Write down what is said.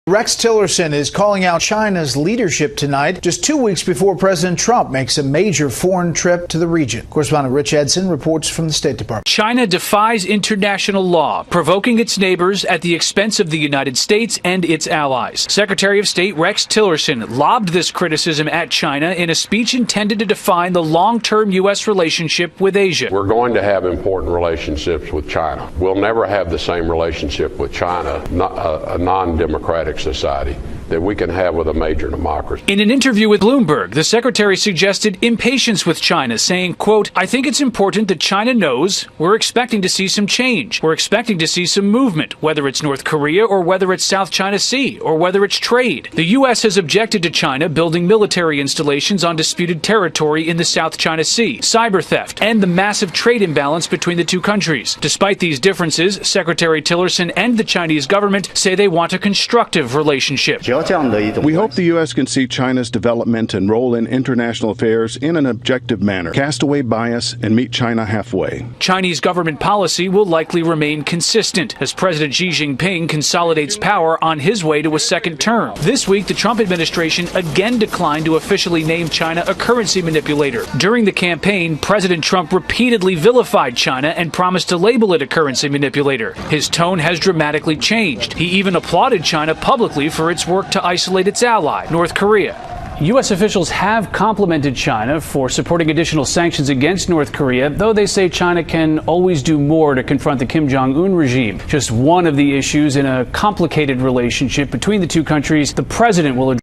Rex Tillerson is calling out China's leadership tonight, just 2 weeks before President Trump makes a major foreign trip to the region. Correspondent Rich Edson reports from the State Department. China defies international law, provoking its neighbors at the expense of the United States and its allies. Secretary of State Rex Tillerson lobbed this criticism at China in a speech intended to define the long-term U.S. relationship with Asia. We're going to have important relationships with China. We'll never have the same relationship with China, a non-democratic society, that we can have with a major democracy. In an interview with Bloomberg, the secretary suggested impatience with China, saying, quote, "I think it's important that China knows we're expecting to see some change. We're expecting to see some movement, whether it's North Korea or whether it's South China Sea or whether it's trade." The U.S. has objected to China building military installations on disputed territory in the South China Sea, cyber theft, and the massive trade imbalance between the two countries. Despite these differences, Secretary Tillerson and the Chinese government say they want a constructive relationship. We hope the U.S. can see China's development and role in international affairs in an objective manner, cast away bias, and meet China halfway. Chinese government policy will likely remain consistent as President Xi Jinping consolidates power on his way to a second term. This week, the Trump administration again declined to officially name China a currency manipulator. During the campaign, President Trump repeatedly vilified China and promised to label it a currency manipulator. His tone has dramatically changed. He even applauded China publicly for its work to isolate its ally, North Korea. U.S. officials have complimented China for supporting additional sanctions against North Korea, though they say China can always do more to confront the Kim Jong-un regime. Just one of the issues in a complicated relationship between the two countries the president will address.